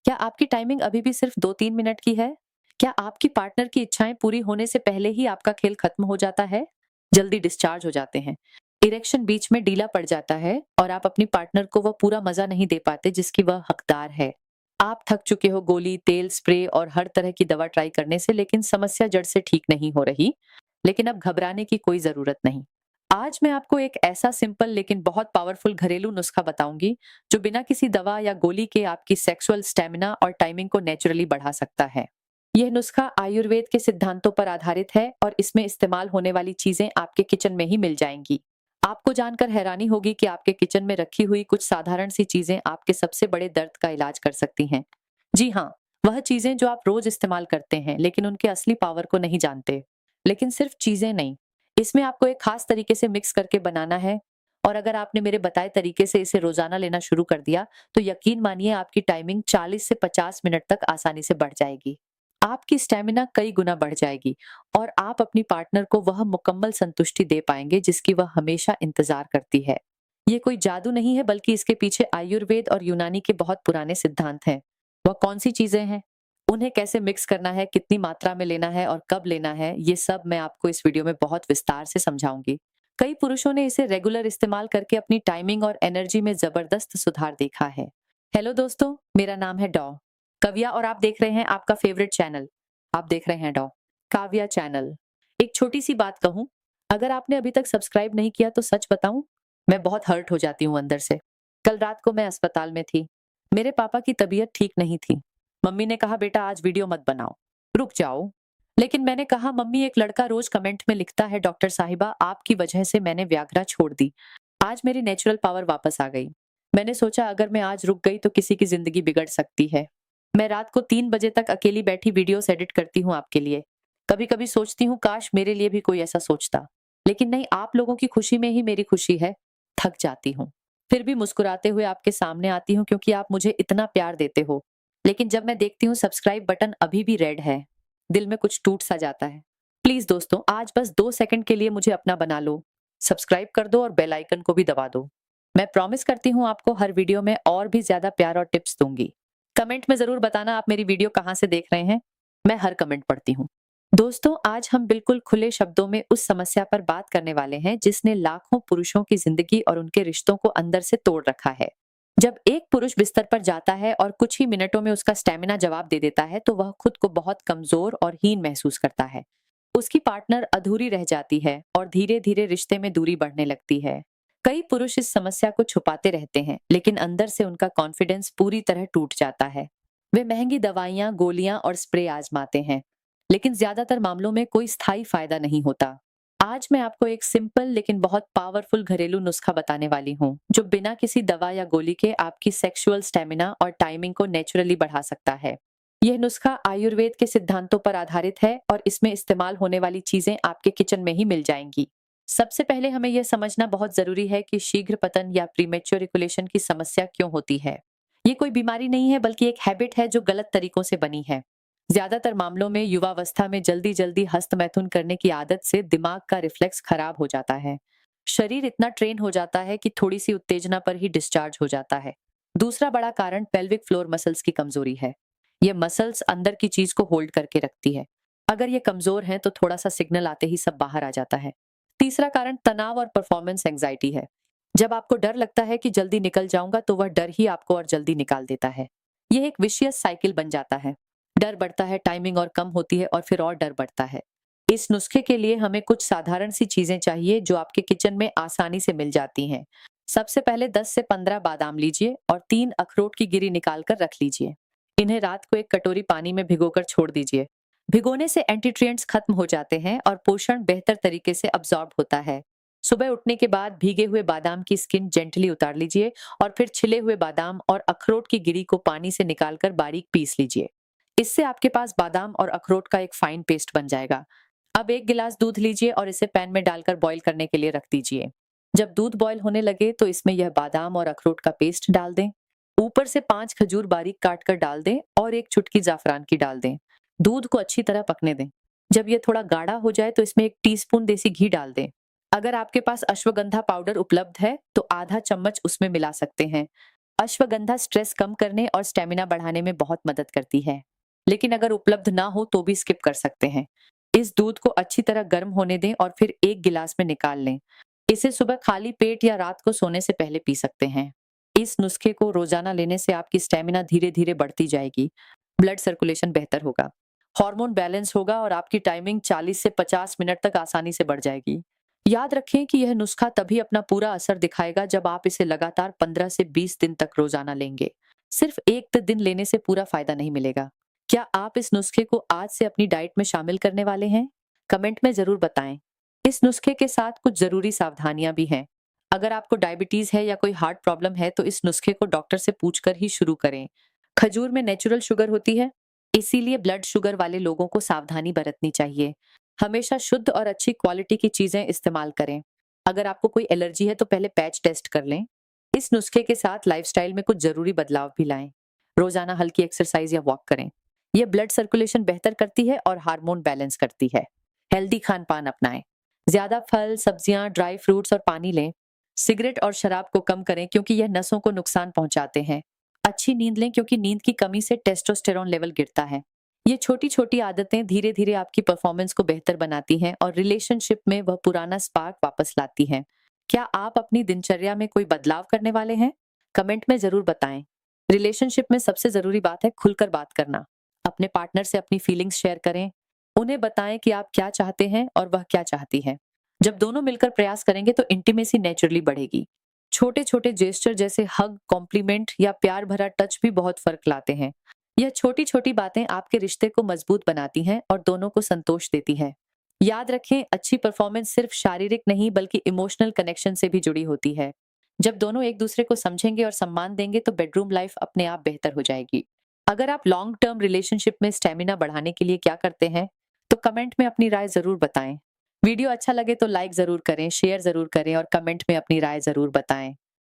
क्या आपकी टाइमिंग अभी भी सिर्फ 2-3 मिनट की है? क्या आपकी पार्टनर की इच्छाएं पूरी होने से पहले ही आपका खेल खत्म हो जाता है? जल्दी डिस्चार्ज हो जाते हैं। इरेक्शन बीच में ढीला पड़ जाता है और आप अपनी पार्टनर को वह पूरा मजा नहीं दे पाते जिसकी वह हकदार है। आप थक चुके हो गोली, तेल, स्प्रे और हर तरह की दवा ट्राई करने से, लेकिन समस्या जड़ से ठीक नहीं हो रही। लेकिन अब घबराने की कोई जरूरत नहीं। आज मैं आपको एक ऐसा सिंपल लेकिन बहुत पावरफुल घरेलू नुस्खा बताऊंगी जो बिना किसी दवा या गोली के आपकी सेक्सुअल स्टेमिना और टाइमिंग को नेचुरली बढ़ा सकता है। यह नुस्खा आयुर्वेद के सिद्धांतों पर आधारित है और इसमें इस्तेमाल होने वाली चीजें आपके किचन में ही मिल जाएंगी। आपको जानकर हैरानी होगी कि आपके किचन में रखी हुई कुछ साधारण सी चीजें आपके सबसे बड़े दर्द का इलाज कर सकती हैं। जी हाँ, वह चीजें जो आप रोज इस्तेमाल करते हैं लेकिन उनके असली पावर को नहीं जानते। लेकिन सिर्फ चीजें नहीं, इसमें आपको एक खास तरीके से मिक्स करके बनाना है। और अगर आपने मेरे बताए तरीके से इसे रोजाना लेना शुरू कर दिया तो यकीन मानिए आपकी टाइमिंग 40 से 50 मिनट तक आसानी से बढ़ जाएगी। आपकी स्टेमिना कई गुना बढ़ जाएगी और आप अपनी पार्टनर को वह मुकम्मल संतुष्टि दे पाएंगे जिसकी वह हमेशा इंतजार करती है। ये कोई जादू नहीं है, बल्कि इसके पीछे आयुर्वेद और यूनानी के बहुत पुराने सिद्धांत हैं। वह कौन सी चीजें हैं, उन्हें कैसे मिक्स करना है, कितनी मात्रा में लेना है और कब लेना है, ये सब मैं आपको इस वीडियो में बहुत विस्तार से समझाऊंगी। कई पुरुषों ने इसे रेगुलर इस्तेमाल करके अपनी टाइमिंग और एनर्जी में जबरदस्त सुधार देखा है। हेलो दोस्तों, मेरा नाम है डॉ कविया और आप देख रहे हैं आपका फेवरेट चैनल। आप देख रहे हैं डॉ काव्या चैनल। एक छोटी सी बात कहूं, अगर आपने अभी तक सब्सक्राइब नहीं किया तो सच बताऊं, मैं बहुत हर्ट हो जाती हूं अंदर से। कल रात को मैं अस्पताल में थी। मेरे पापा की तबीयत ठीक नहीं थी। मम्मी ने कहा बेटा आज वीडियो मत बनाओ, रुक जाओ। लेकिन मैंने कहा मम्मी, एक लड़का रोज कमेंट में लिखता है डॉक्टर साहिबा आपकी वजह से मैंने व्याग्रा छोड़ दी। आज मेरी नेचुरल पावर वापस आ गई। मैंने सोचा अगर मैं आज रुक गई तो किसी की जिंदगी बिगड़ सकती है। मैं रात को 3 बजे तक अकेली बैठी वीडियोस एडिट करती हूँ आपके लिए। कभी कभी सोचती हूँ काश मेरे लिए भी कोई ऐसा सोचता। लेकिन नहीं, आप लोगों की खुशी में ही मेरी खुशी है। थक जाती हूँ, फिर भी मुस्कुराते हुए आपके सामने आती हूँ क्योंकि आप मुझे इतना प्यार देते हो। लेकिन जब मैं देखती हूँ सब्सक्राइब बटन अभी भी रेड है, दिल में कुछ टूट सा जाता है। प्लीज दोस्तों, आज बस 2 सेकंड के लिए मुझे अपना बना लो। सब्सक्राइब कर दो और बेल आइकन को भी दबा दो। मैं प्रॉमिस करती हूँ आपको हर वीडियो में और भी ज्यादा प्यार और टिप्स दूंगी। कमेंट में जरूर बताना आप मेरी वीडियो कहाँ से देख रहे हैं। मैं हर कमेंट पढ़ती हूँ। दोस्तों, आज हम बिल्कुल खुले शब्दों में उस समस्या पर बात करने वाले हैं जिसने लाखों पुरुषों की जिंदगी और उनके रिश्तों को अंदर से तोड़ रखा है। जब एक पुरुष बिस्तर पर जाता है और कुछ ही मिनटों में उसका स्टेमिना जवाब दे देता है तो वह खुद को बहुत कमजोर और हीन महसूस करता है। उसकी पार्टनर अधूरी रह जाती है और धीरे धीरे रिश्ते में दूरी बढ़ने लगती है। कई पुरुष इस समस्या को छुपाते रहते हैं लेकिन अंदर से उनका कॉन्फिडेंस पूरी तरह टूट जाता है। वे महंगी दवाइयां, गोलियां और स्प्रे आजमाते हैं, लेकिन ज्यादातर मामलों में कोई स्थायी फायदा नहीं होता। आज मैं आपको एक सिंपल लेकिन बहुत पावरफुल घरेलू नुस्खा बताने वाली हूँ जो बिना किसी दवा या गोली के आपकी सेक्सुअल स्टेमिना और टाइमिंग को नेचुरली बढ़ा सकता है। यह नुस्खा आयुर्वेद के सिद्धांतों पर आधारित है और इसमें इस्तेमाल होने वाली चीजें आपके किचन में ही मिल जाएंगी। सबसे पहले हमें यह समझना बहुत जरूरी है कि शीघ्र पतन या प्रीमेच्योर इकुलेशन की समस्या क्यों होती है। ये कोई बीमारी नहीं है, बल्कि एक हैबिट है जो गलत तरीकों से बनी है। ज्यादातर मामलों में युवावस्था में जल्दी जल्दी हस्तमैथुन करने की आदत से दिमाग का रिफ्लेक्स खराब हो जाता है। शरीर इतना ट्रेन हो जाता है कि थोड़ी सी उत्तेजना पर ही डिस्चार्ज हो जाता है। दूसरा बड़ा कारण पेल्विक फ्लोर मसल्स की कमजोरी है। ये मसल्स अंदर की चीज को होल्ड करके रखती है। अगर ये कमजोर है तो थोड़ा सा सिग्नल आते ही सब बाहर आ जाता है। तीसरा कारण तनाव और परफॉर्मेंस एंजाइटी है। जब आपको डर लगता है कि जल्दी निकल जाऊंगा तो वह डर ही आपको और जल्दी निकाल देता है। यह एक विशियस साइकिल बन जाता है। डर बढ़ता है, टाइमिंग और कम होती है और फिर और डर बढ़ता है। इस नुस्खे के लिए हमें कुछ साधारण सी चीजें चाहिए जो आपके किचन में आसानी से मिल जाती हैं। सबसे पहले 10 से 15 बादाम लीजिए और 3 अखरोट की गिरी निकाल कर रख लीजिए। इन्हें रात को एक कटोरी पानी में भिगोकर छोड़ दीजिए। भिगोने से एंटीट्रिएंट्स खत्म हो जाते हैं और पोषण बेहतर तरीके से अब्सॉर्ब होता है। सुबह उठने के बाद भीगे हुए बादाम की स्किन जेंटली उतार लीजिए और फिर छिले हुए बादाम और अखरोट की गिरी को पानी से निकालकर बारीक पीस लीजिए। इससे आपके पास बादाम और अखरोट का एक फाइन पेस्ट बन जाएगा। अब 1 गिलास दूध लीजिए और इसे पैन में डालकर बॉईल करने के लिए रख दीजिए। जब दूध बॉईल होने लगे तो इसमें यह बादाम और अखरोट का पेस्ट डाल दें। ऊपर से 5 खजूर बारीक काट कर डाल दें और 1 चुटकी जाफरान की डाल दें। दूध को अच्छी तरह पकने दें। जब यह थोड़ा गाढ़ा हो जाए तो इसमें 1 टीस्पून देसी घी डाल दें। अगर आपके पास अश्वगंधा पाउडर उपलब्ध है तो आधा चम्मच उसमें मिला सकते हैं। अश्वगंधा स्ट्रेस कम करने और स्टेमिना बढ़ाने में बहुत मदद करती है, लेकिन अगर उपलब्ध ना हो तो भी स्किप कर सकते हैं। इस दूध को अच्छी तरह गर्म होने दें और फिर एक गिलास में निकाल लें। इसे सुबह खाली पेट या रात को सोने से पहले पी सकते हैं। इस नुस्खे को रोजाना लेने से आपकी स्टेमिना धीरे धीरे बढ़ती जाएगी, ब्लड सर्कुलेशन बेहतर होगा, हार्मोन बैलेंस होगा और आपकी टाइमिंग 40 से 50 मिनट तक आसानी से बढ़ जाएगी। याद रखें कि यह नुस्खा तभी अपना पूरा असर दिखाएगा जब आप इसे लगातार 15 से 20 दिन तक रोजाना लेंगे। सिर्फ एक दिन लेने से पूरा फायदा नहीं मिलेगा। क्या आप इस नुस्खे को आज से अपनी डाइट में शामिल करने वाले हैं? कमेंट में जरूर बताएं। इस नुस्खे के साथ कुछ जरूरी सावधानियां भी हैं। अगर आपको डायबिटीज है या कोई हार्ट प्रॉब्लम है तो इस नुस्खे को डॉक्टर से पूछकर ही शुरू करें। खजूर में नेचुरल शुगर होती है, इसीलिए ब्लड शुगर वाले लोगों को सावधानी बरतनी चाहिए। हमेशा शुद्ध और अच्छी क्वालिटी की चीजें इस्तेमाल करें। अगर आपको कोई एलर्जी है तो पहले पैच टेस्ट कर लें। इस नुस्खे के साथ लाइफस्टाइल में कुछ जरूरी बदलाव भी लाएं। रोजाना हल्की एक्सरसाइज या वॉक करें। यह ब्लड सर्कुलेशन बेहतर करती है और हार्मोन बैलेंस करती है। हेल्दी खान पान अपनाएं। ज्यादा फल, सब्जियां, ड्राई फ्रूट्स और पानी लें। सिगरेट और शराब को कम करें क्योंकि यह नसों को नुकसान पहुंचाते हैं। अच्छी नींद लें क्योंकि नींद की कमी से टेस्टोस्टेरोन लेवल गिरता है। ये छोटी छोटी आदतें धीरे धीरे आपकी परफॉर्मेंस को बेहतर बनाती हैं और रिलेशनशिप में वह पुराना स्पार्क वापस लाती हैं। क्या आप अपनी दिनचर्या में कोई बदलाव करने वाले हैं? कमेंट में जरूर बताएं। रिलेशनशिप में सबसे जरूरी बात है खुलकर बात करना। अपने पार्टनर से अपनी फीलिंग्स शेयर करें। उन्हें बताएं कि आप क्या चाहते हैं और वह क्या चाहती है। जब दोनों मिलकर प्रयास करेंगे तो इंटीमेसी नेचुरली बढ़ेगी। छोटे छोटे जेस्चर जैसे हग, कॉम्प्लीमेंट या प्यार भरा टच भी बहुत फर्क लाते हैं। यह छोटी छोटी बातें आपके रिश्ते को मजबूत बनाती हैं और दोनों को संतोष देती हैं। याद रखें, अच्छी परफॉर्मेंस सिर्फ शारीरिक नहीं बल्कि इमोशनल कनेक्शन से भी जुड़ी होती है। जब दोनों एक दूसरे को समझेंगे और सम्मान देंगे तो बेडरूम लाइफ अपने आप बेहतर हो जाएगी। अगर आप लॉन्ग टर्म रिलेशनशिप में स्टेमिना बढ़ाने के लिए क्या करते हैं तो कमेंट में अपनी राय जरूर बताएं। वीडियो अच्छा लगे तो लाइक जरूर करें, शेयर जरूर करें और कमेंट में अपनी राय जरूर बताएं।